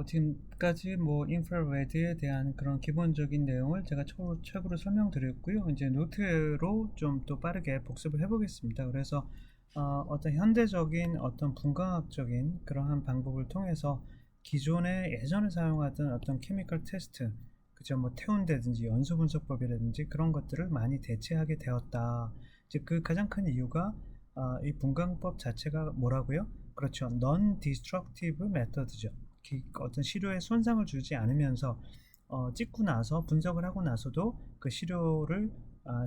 지금까지 뭐 인프라레드에 대한 그런 기본적인 내용을 제가 책으로 설명드렸고요. 이제 노트로 좀 또 빠르게 복습을 해보겠습니다. 그래서 어떤 현대적인 어떤 분광학적인 그러한 방법을 통해서 기존에 예전에 사용하던 어떤 케미컬 테스트, 그죠? 뭐 태운다든지 연소 분석법이라든지 그런 것들을 많이 대체하게 되었다. 즉 그 가장 큰 이유가 이 분광법 자체가 뭐라고요? 그렇죠. non-destructive method죠. 어떤 시료에 손상을 주지 않으면서 찍고 나서 분석을 하고 나서도 그 시료를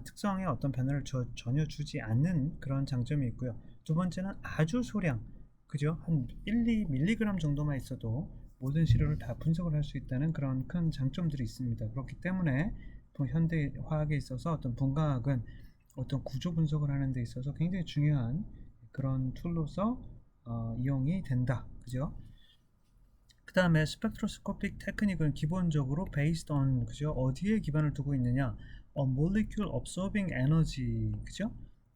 특성에 어떤 변화를 전혀 주지 않는 그런 장점이 있고요. 두 번째는 아주 소량, 그죠? 한 1, 2mg 정도만 있어도 모든 시료를 다 분석을 할 수 있다는 그런 큰 장점들이 있습니다. 그렇기 때문에 현대 화학에 있어서 어떤 분광학은 어떤 구조 분석을 하는 데 있어서 굉장히 중요한 그런 툴로서 이용이 된다. 그죠? 그 다음에 스펙트로스코픽 테크닉은 기본적으로 based on, 그죠? 어디에 기반을 두고 있느냐? molecule absorbing energy, 그죠?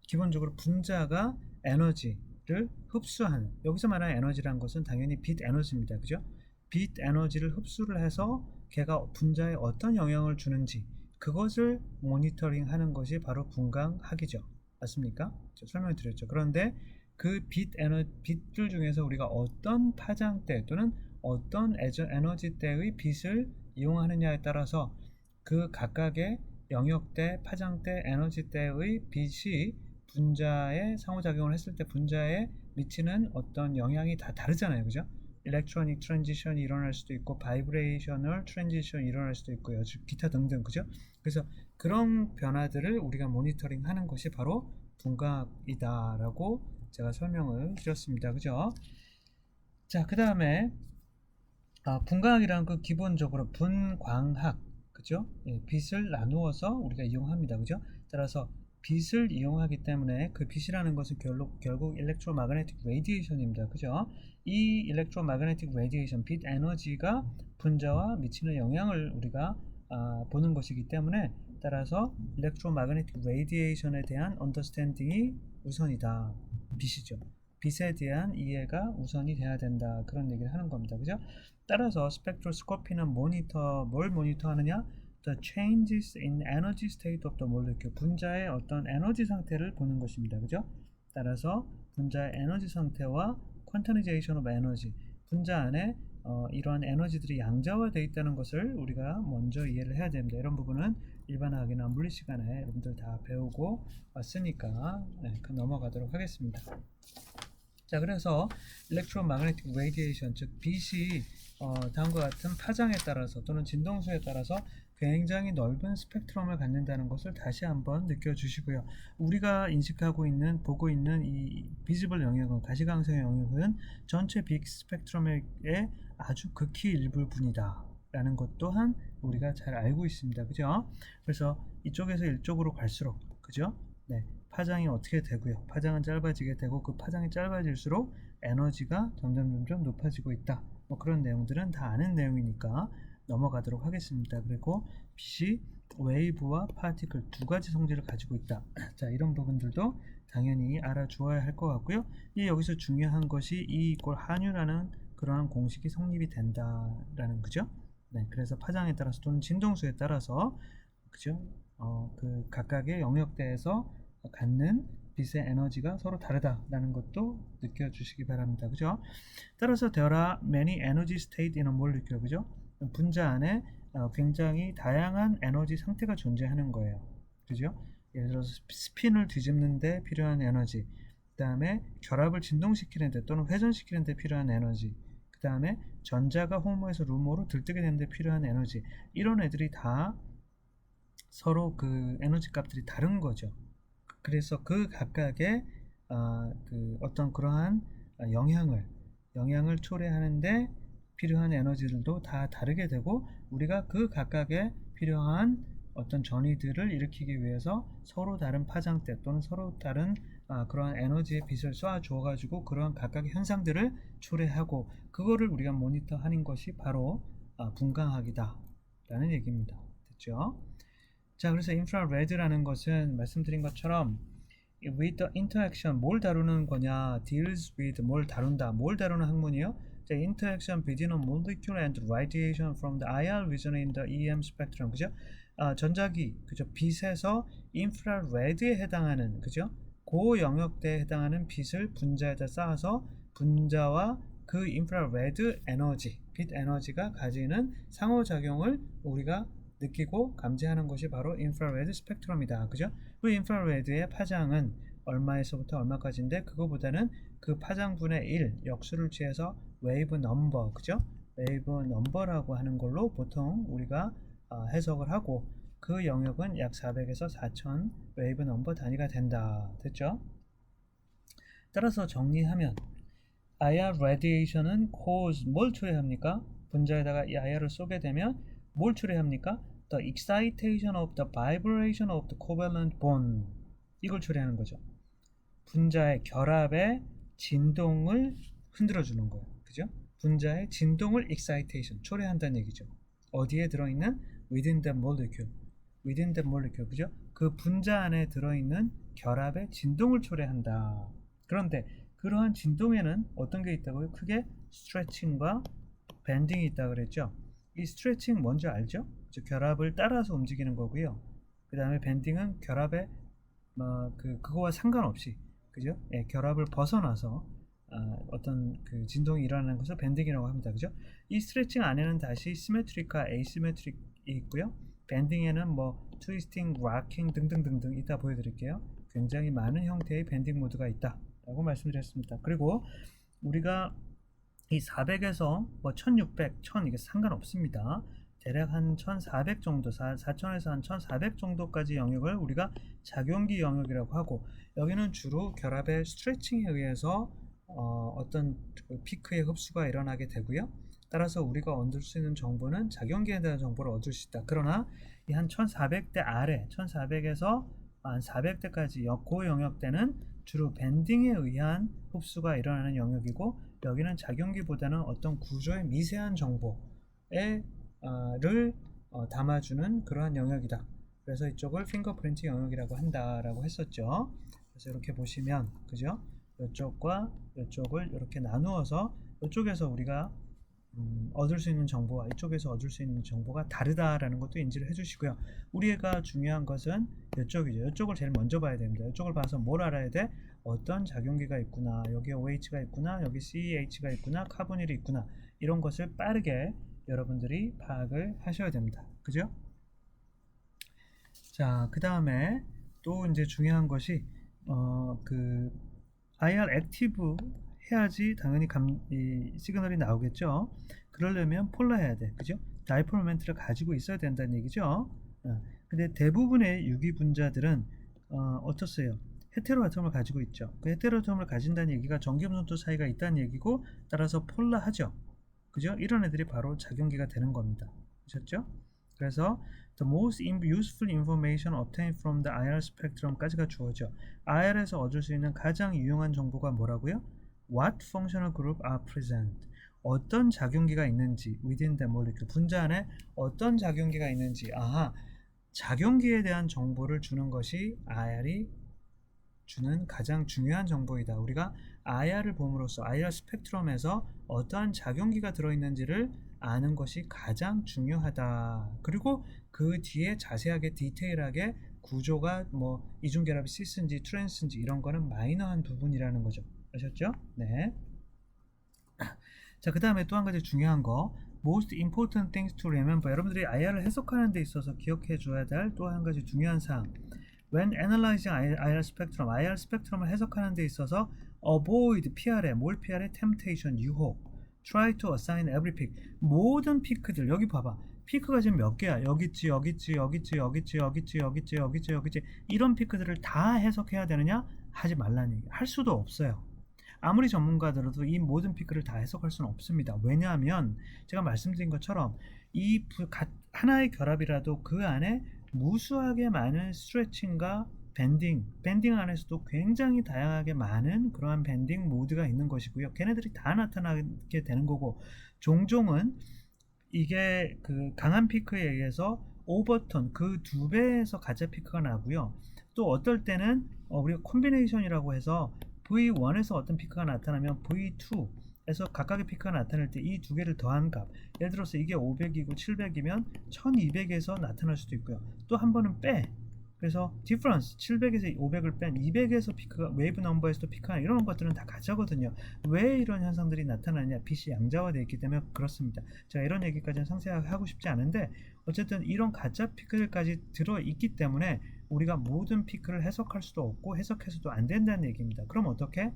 기본적으로 분자가 에너지를 흡수하는, 여기서 말하는 에너지란 것은 당연히 빛 에너지입니다. 그죠? 빛 에너지를 흡수를 해서 걔가 분자에 어떤 영향을 주는지 그것을 모니터링 하는 것이 바로 분광학이죠. 맞습니까? 설명을 드렸죠. 그런데 그 빛들 중에서 우리가 어떤 파장대 또는 어떤 에너지대의 빛을 이용하느냐에 따라서 그 각각의 영역대, 파장대, 에너지대의 빛이 분자에 상호작용을 했을 때 분자에 미치는 어떤 영향이 다 다르잖아요. 그죠? 일렉트로닉 트랜지션이 일어날 수도 있고 바이브레이셔널 트랜지션이 일어날 수도 있고요. 기타 등등. 그죠? 그래서 그런 변화들을 우리가 모니터링 하는 것이 바로 분광학이다라고 제가 설명을 드렸습니다. 그죠? 자, 그 다음에 분광학이라는 건 기본적으로 분광학, 그죠? 예, 빛을 나누어서 우리가 이용합니다. 그죠? 따라서 빛을 이용하기 때문에 그 빛이라는 것은 결국 일렉트로마그네틱 레디에이션입니다. 그죠? 이 일렉트로마그네틱 레디에이션, 빛 에너지가 분자와 미치는 영향을 우리가 보는 것이기 때문에 따라서 일렉트로마그네틱 레디에이션에 대한 언더스탠딩이 우선이다. 빛이죠. 빛에 대한 이해가 우선이 돼야 된다. 그런 얘기를 하는 겁니다. 그죠? 따라서 스펙트로스코피는 뭘 모니터하느냐? The changes in energy state of the molecule. 분자의 어떤 에너지 상태를 보는 것입니다. 그죠? 따라서 분자의 에너지 상태와 quantization of energy. 분자 안에 이러한 에너지들이 양자화되어 있다는 것을 우리가 먼저 이해를 해야 됩니다. 이런 부분은 일반화학이나 물리 시간에 여러분들 다 배우고 왔으니까 넘어가도록 하겠습니다. 자, 그래서 일렉트로마그네틱 레디에이션, 즉 빛이 다음과 같은 파장에 따라서 또는 진동수에 따라서 굉장히 넓은 스펙트럼을 갖는다는 것을 다시 한번 느껴주시고요. 우리가 인식하고 있는, 보고 있는 이 비지블 영역은, 가시광선의 영역은 전체 빅 스펙트럼의 아주 극히 일부분이다 라는 것 또한 우리가 잘 알고 있습니다. 그죠? 그래서 이쪽에서 이쪽으로 갈수록, 그죠? 네, 파장이 어떻게 되고요. 파장은 짧아지게 되고 그 파장이 짧아질수록 에너지가 점점 높아지고 있다. 뭐 그런 내용들은 다 아는 내용이니까 넘어가도록 하겠습니다. 그리고 빛이 웨이브와 파티클 두 가지 성질을 가지고 있다. 자, 이런 부분들도 당연히 알아주어야 할 것 같고요. 여기서 중요한 것이 E 이꼴 한유라는 그러한 공식이 성립이 된다라는 거죠. 네, 그래서 파장에 따라서 또는 진동수에 따라서, 그죠? 그 각각의 영역대에서 갖는 빛의 에너지가 서로 다르다라는 것도 느껴주시기 바랍니다. 그죠? 따라서 there are many energy state in a molecule. 그죠? 분자 안에 굉장히 다양한 에너지 상태가 존재하는 거예요. 그죠? 예를 들어서 스핀을 뒤집는데 필요한 에너지, 그 다음에 결합을 진동시키는데 또는 회전시키는데 필요한 에너지, 그 다음에 전자가 호모에서 루모로 들뜨게 되는데 필요한 에너지, 이런 애들이 다 서로 그 에너지 값들이 다른 거죠. 그래서 그 각각의 그 어떤 그러한 영향을 초래하는데 필요한 에너지들도 다 다르게 되고, 우리가 그 각각의 필요한 어떤 전위들을 일으키기 위해서 서로 다른 파장대 또는 서로 다른 그러한 에너지의 빛을 쏴 주어 가지고 그러한 각각의 현상들을 초래하고 그거를 우리가 모니터하는 것이 바로 분광학이다 라는 얘기입니다. 됐죠? 자, 그래서 인프라레드라는 것은 말씀드린 것처럼 with the interaction, 뭘 다루는 거냐, deals with, 뭘 다룬다, 뭘 다루는 학문이요? the interaction between a molecule and radiation from the IR region in the EM spectrum. 그죠? 전자기, 그죠? 빛에서 인프라레드에 해당하는, 그죠? 그 영역대에 해당하는 빛을 분자에다 쌓아서 분자와 그 인프라레드 에너지, 빛 에너지가 가지는 상호작용을 우리가 느끼고 감지하는 것이 바로 인프라레드 스펙트럼이다. 그죠? 그 인프라레드의 파장은 얼마에서부터 얼마까지인데 그거보다는 그 파장분의 1 역수를 취해서 웨이브 넘버, 그죠? 웨이브 넘버라고 하는 걸로 보통 우리가 해석을 하고 그 영역은 약 400에서 4000 웨이브 넘버 단위가 된다. 됐죠? 따라서 정리하면 IR radiation은 cause 뭘 초래합니까? 분자에다가 이 IR을 쏘게 되면 뭘 초래합니까? The excitation of the vibration of the covalent bond. 이걸 초래하는 거죠. 분자의 결합의 진동을 흔들어 주는 거예요. 그죠? 분자의 진동을 excitation, 초래한다는 얘기죠. 어디에 들어있는? within the molecule. within the molecule. 그죠? 그 분자 안에 들어있는 결합의 진동을 초래한다. 그런데 그러한 진동에는 어떤 게 있다고요? 크게 스트레칭과 밴딩이 있다고 그랬죠. 이 스트레칭 뭔지 알죠? 결합을 따라서 움직이는 거고요. 그 다음에 밴딩은 결합의 그거와 상관없이, 그죠? 예, 결합을 벗어나서 어떤 그 진동이 일어나는 것을 밴딩이라고 합니다. 그죠? 이 스트레칭 안에는 다시 시메트릭과 에이시메트릭이 있고요. 밴딩에는 뭐 트위스팅, 락킹 등등등등 이따 보여드릴게요. 굉장히 많은 형태의 밴딩 모드가 있다 라고 말씀드렸습니다. 그리고 우리가 이 400에서 뭐 1600, 1000 이게 상관없습니다. 대략 한 1400 정도, 4000에서 한 1400 정도까지 영역을 우리가 작용기 영역이라고 하고, 여기는 주로 결합의 스트레칭에 의해서 어떤 피크의 흡수가 일어나게 되고요. 따라서 우리가 얻을 수 있는 정보는 작용기에 대한 정보를 얻을 수 있다. 그러나 이 한 1400대 아래, 1400에서 한 400대까지 그 영역대는 주로 밴딩에 의한 흡수가 일어나는 영역이고, 여기는 작용기보다는 어떤 구조의 미세한 정보를 담아주는 그러한 영역이다. 그래서 이쪽을 핑거프린트 영역이라고 한다라고 했었죠. 그래서 이렇게 보시면, 그죠? 이쪽과 이쪽을 이렇게 나누어서 이쪽에서 우리가 얻을 수 있는 정보와 이쪽에서 얻을 수 있는 정보가 다르다라는 것도 인지를 해주시고요. 우리가 중요한 것은 이쪽이죠. 이쪽을 제일 먼저 봐야 됩니다. 이쪽을 봐서 뭘 알아야 돼? 어떤 작용기가 있구나, 여기 OH가 있구나, 여기 CH가 있구나, 카보닐이 있구나, 이런 것을 빠르게 여러분들이 파악을 하셔야 됩니다. 그죠? 자, 그 다음에 또 이제 중요한 것이 그 IR 액티브 해야지 당연히 이 시그널이 나오겠죠. 그러려면 폴라 해야 돼. 그죠? 다이폴 모멘트를 가지고 있어야 된다는 얘기죠. 근데 대부분의 유기 분자들은 어떻어요? 헤테로아톰을 가지고 있죠. 그 헤테로아톰을 가진다는 얘기가 전기음성도 차이가 있다는 얘기고, 따라서 폴라하죠. 그죠? 이런 애들이 바로 작용기가 되는 겁니다. 그렇죠? 그래서 the most useful information obtained from the IR spectrum까지가 주어져. IR에서 얻을 수 있는 가장 유용한 정보가 뭐라고요? What functional group are present? 어떤 작용기가 있는지, within the molecule, 분자 안에 어떤 작용기가 있는지. 작용기에 대한 정보를 주는 것이 IR이 주는 가장 중요한 정보이다. 우리가 IR을 봄으로써 IR 스펙트럼에서 어떠한 작용기가 들어있는지를 아는 것이 가장 중요하다. 그리고 그 뒤에 자세하게 디테일하게 구조가 뭐 이중결합이 시스인지 트랜스인지 이런 거는 마이너한 부분이라는 거죠. 아셨죠? 네. 자, 그 다음에 또 한 가지 중요한 거, most important things to remember. 여러분들이 IR을 해석하는 데 있어서 기억해 줘야 될 또 한 가지 중요한 사항. When analyzing IR spectrum, IR 스펙트럼을 해석하는 데 있어서 avoid, 피하래. 뭘 피하래? temptation, 유혹. try to assign every peak. 모든 피크들, 여기 봐봐. 피크가 지금 몇 개야? 여기 있지, 여기 있지, 여기 있지, 여기 있지, 여기 있지, 여기 있지, 여기 있지, 여기 있지. 이런 피크들을 다 해석해야 되느냐? 하지 말라는 얘기. 할 수도 없어요. 아무리 전문가들도 이 모든 피크를 다 해석할 수는 없습니다. 왜냐하면 제가 말씀드린 것처럼 이 하나의 결합이라도 그 안에 무수하게 많은 스트레칭과 밴딩 안에서도 굉장히 다양하게 많은 그러한 밴딩 모드가 있는 것이고요. 걔네들이 다 나타나게 되는 거고, 종종은 이게 그 강한 피크에 의해서 오버턴 그 2배에서 가짜 피크가 나고요. 또 어떨 때는 우리가 콤비네이션이라고 해서 V1에서 어떤 피크가 나타나면 V2 에서 각각의 피크가 나타날 때 이 두 개를 더한 값, 예를 들어서 이게 500이고 700이면 1200에서 나타날 수도 있고요. 또 한 번은 빼. 그래서 디퍼런스 700에서 500을 뺀 200에서 피크가 웨이브 넘버에서도 피크가 이런 것들은 다 가짜거든요. 왜 이런 현상들이 나타나냐? 빛이 양자화되어 있기 때문에 그렇습니다. 제가 이런 얘기까지는 상세하게 하고 싶지 않은데 어쨌든 이런 가짜 피크들까지 들어있기 때문에 우리가 모든 피크를 해석할 수도 없고 해석해서도 안 된다는 얘기입니다. 그럼 어떻게?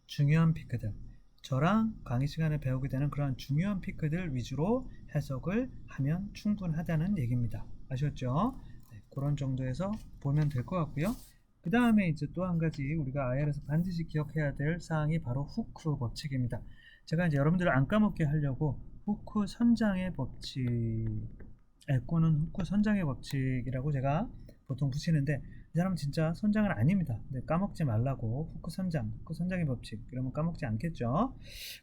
중요한 피크들, 저랑 강의 시간에 배우게 되는 그런 중요한 피크들 위주로 해석을 하면 충분하다는 얘기입니다. 아셨죠? 네, 그런 정도에서 보면 될 것 같고요. 그 다음에 이제 또 한 가지 우리가 IR에서 반드시 기억해야 될 사항이 바로 후크 법칙입니다. 제가 이제 여러분들을 안 까먹게 하려고 후크 선장의 법칙, 애꾸는 후크 선장의 법칙이라고 제가 보통 붙이는데 이 사람은 진짜 선장은 아닙니다. 네, 까먹지 말라고. 후크 선장, 후크 선장의 법칙. 그러면 까먹지 않겠죠.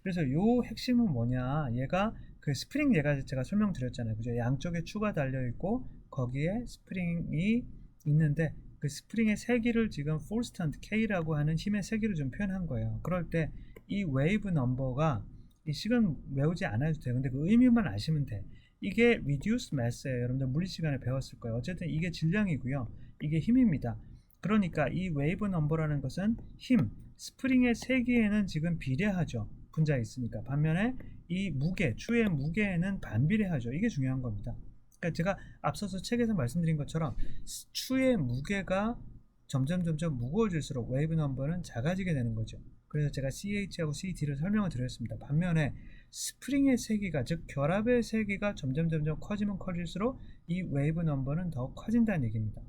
그래서 요 핵심은 뭐냐? 얘가 그 스프링 얘가 제가 설명드렸잖아요. 그죠? 양쪽에 추가 달려 있고 거기에 스프링이 있는데 그 스프링의 세기를 지금 폴스턴트 K라고 하는 힘의 세기를 좀 표현한 거예요. 그럴 때 이 웨이브 넘버가 이 식은 외우지 않아도 돼요. 근데 그 의미만 아시면 돼. 이게 reduced mass예요. 여러분들 물리 시간에 배웠을 거예요. 어쨌든 이게 질량이고요. 이게 힘입니다. 그러니까 이 웨이브 넘버라는 것은 힘, 스프링의 세기에는 지금 비례하죠. 분자에 있으니까. 반면에 이 무게, 추의 무게에는 반비례하죠. 이게 중요한 겁니다. 그러니까 제가 앞서서 책에서 말씀드린 것처럼 추의 무게가 점점 무거워질수록 웨이브 넘버는 작아지게 되는 거죠. 그래서 제가 CH하고 CT를 설명을 드렸습니다. 반면에 스프링의 세기가, 즉 결합의 세기가 점점 커지면 커질수록 이 웨이브 넘버는 더 커진다는 얘기입니다.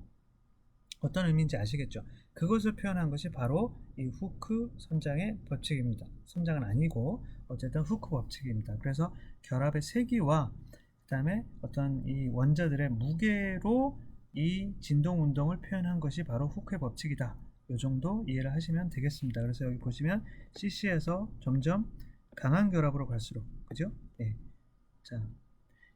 어떤 의미인지 아시겠죠? 그것을 표현한 것이 바로 이 후크 선장의 법칙입니다. 선장은 아니고 어쨌든 후크 법칙입니다. 그래서 결합의 세기와 그 다음에 어떤 이 원자들의 무게로 이 진동 운동을 표현한 것이 바로 후크의 법칙이다. 이 정도 이해를 하시면 되겠습니다. 그래서 여기 보시면 CC에서 점점 강한 결합으로 갈수록, 그죠? 예. 자,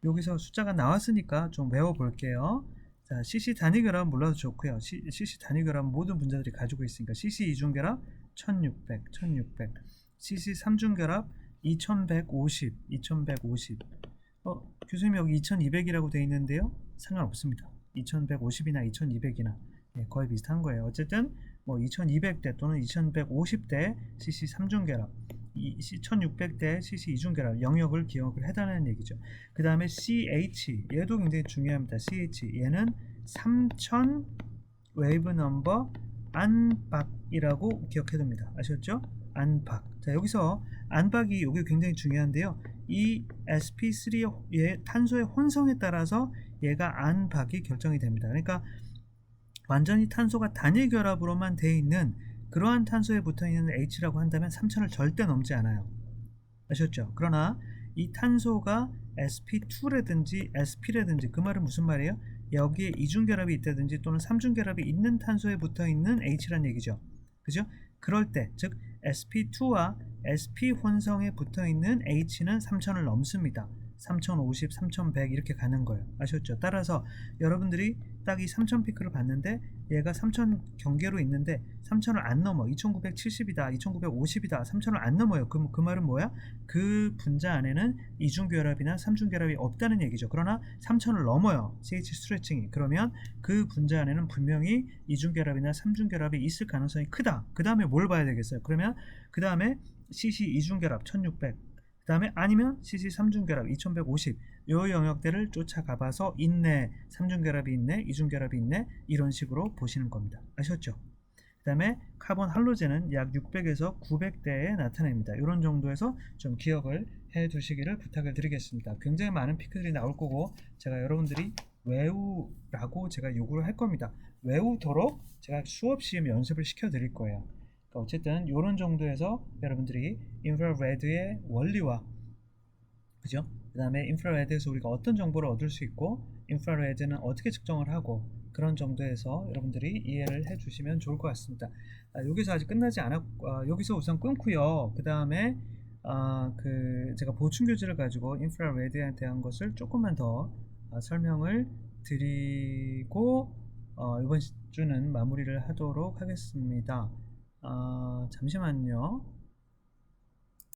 여기서 숫자가 나왔으니까 좀 외워볼게요. 자, CC 단위 결합은 몰라도 좋고요. CC 단위 결합은 모든 분자들이 가지고 있으니까 CC 이중 결합 1600, CC 3중 결합 2150. 교수님 여기 2200이라고 되어 있는데요. 상관없습니다. 2150이나 2200이나 거의 비슷한 거예요. 어쨌든 뭐 2200대 또는 2150대 CC 3중 결합, 1600대 CC 2중 결합 영역을 기억을 해달라는 얘기죠. 그 다음에 CH, 얘도 굉장히 중요합니다. CH, 얘는 3000 웨이브 넘버 안박이라고 기억해둡니다. 아셨죠? 안박. 자, 여기서 안박이 여기 굉장히 중요한데요. 이 sp3의 탄소의 혼성에 따라서 얘가 안박이 결정이 됩니다. 그러니까 완전히 탄소가 단일 결합으로만 되어 있는 그러한 탄소에 붙어 있는 H라고 한다면 3000을 절대 넘지 않아요. 아셨죠? 그러나 이 탄소가 sp2라든지 sp라든지, 그 말은 무슨 말이에요? 여기에 이중결합이 있다든지 또는 삼중결합이 있는 탄소에 붙어 있는 H란 얘기죠. 그죠? 그럴 때, 즉 sp2와 sp 혼성에 붙어 있는 H는 3000을 넘습니다. 3050, 3100 이렇게 가는 거예요. 아셨죠? 따라서 여러분들이 딱 이 3000 피크를 봤는데 얘가 3000 경계로 있는데 3000을 안 넘어. 2970이다, 2950이다, 3000을 안 넘어요. 그 말은 뭐야? 그 분자 안에는 이중결합이나 삼중결합이 없다는 얘기죠. 그러나 3000을 넘어요. CH 스트레칭이. 그러면 그 분자 안에는 분명히 이중결합이나 삼중결합이 있을 가능성이 크다. 그 다음에 뭘 봐야 되겠어요? 그러면 그 다음에 CC 이중결합 1600, 그 다음에 아니면 CC 3중결합 2150, 요 영역대를 쫓아가 봐서 있네, 3중결합이 있네, 2중결합이 있네, 이런 식으로 보시는 겁니다. 아셨죠? 그 다음에 카본 할로젠은 약 600에서 900대에 나타납니다. 이런 정도에서 좀 기억을 해 두시기를 부탁을 드리겠습니다. 굉장히 많은 피크들이 나올 거고 제가 여러분들이 외우라고 제가 요구를 할 겁니다. 외우도록 제가 수업 시험 연습을 시켜 드릴 거예요. 어쨌든 이런 정도에서 여러분들이 인프라레드의 원리와, 그죠? 그 다음에 인프라레드에서 우리가 어떤 정보를 얻을 수 있고 인프라레드는 어떻게 측정을 하고, 그런 정도에서 여러분들이 이해를 해 주시면 좋을 것 같습니다. 여기서 아직 끝나지 않았고 여기서 우선 끊고요. 그 다음에 제가 보충 교재를 가지고 인프라레드에 대한 것을 조금만 더 설명을 드리고 이번 주는 마무리를 하도록 하겠습니다. 잠시만요.